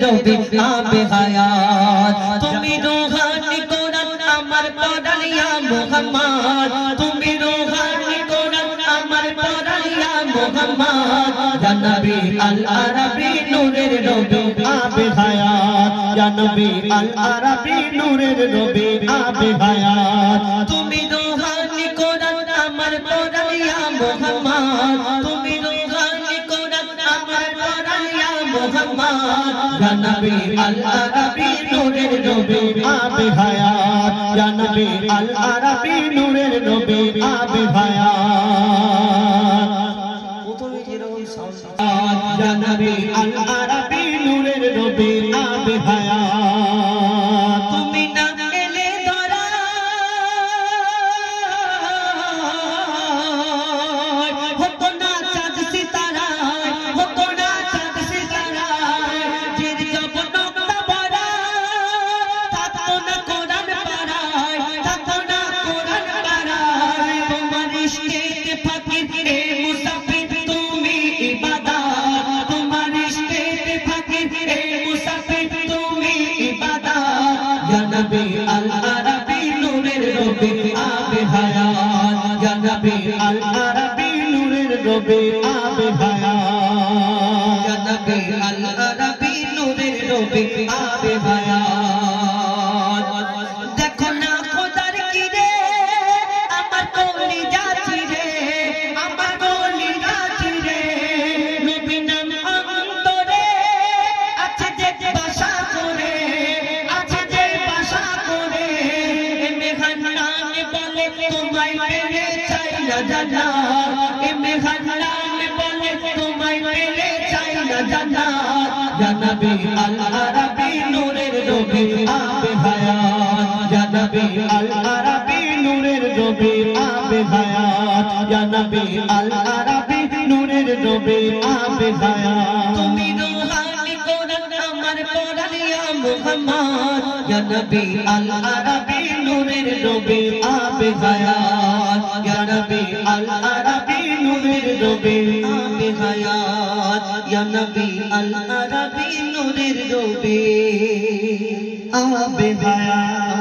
রবি আবে হায়াত তুমি রূহানি কোরআন আমার পরাণ ইয়া মুহাম্মদ তুমি রূহানি কোরআন আমার পরাণ ইয়া মুহাম্মদ ইয়া নবী আল আরাবী নূরের রবি আবে হায়াত ইয়া নবী আল আরাবী নূরের রবি আবে হায়াত তুমি রূহানি কোরআন আমার পরাণ ইয়া মুহাম্মদ তুমি রূহানি কোরআন আমার পরাণ ইয়া মুহাম্মদ ইয়া নবী আল আরাবী নূরের রবি আবে হায়াত ইয়া নবী আল আরাবী নূরের রবি আবে হায়াত প্রথমে যেরকম সাউন্ড ইয়া নবী আল আরাবী নূরের রবি আবে হায়াত তুমি না এলে ধরা হতো না চাঁদ সিতারা হতো না চাঁদ সিতারা জির জবন ভরা থাকতো না কোরআন পাড়ায় থাকতো না কোরআন পাড়ায় তোমার ইশকে ফকির রে মুসাফির তুমি ইবাদত তোমার ইশকে ফকির রে মুসাফির তুমি ইবাদত ইয়া নবী আল আরাবী নূরের রবি আবে হায়াত ইয়া নবী আল আরাবী নূরের রবি আবে হায়াত ইয়া নবী আল আরাবী নূরের রবি আবে হায়াত দেখো না খোদার কি রে আমার কলিজা চিরে আমার কলিজা চিরে নবী নাম অন্তরে আছে যে বাসা করে আছে যে বাসা করে মেঘান্নান বলে তোমায় পেলে চাই না জানা মেঘান্নান বলে তোমায় পেলে চাই না জানা ইয়া নবী আল আরাবী নূরের রবি আবে হায়াত ইয়া নবী আল আরাবী নূরের রবি আবে হায়াত ইয়া নবী আল আরাবী নূরের রবি আবে হায়াত তুমি রূহানি কোরআন আমার পরাণ ইয়া মুহাম্মদ ইয়া নবী আল আরাবী নূরের রবি আবে হায়াত ইয়া নবী আল আরাবী নূরের রবি আবে হায়াত ইয়া নবী আল আরাবী নূরের রবি আবে হায়াত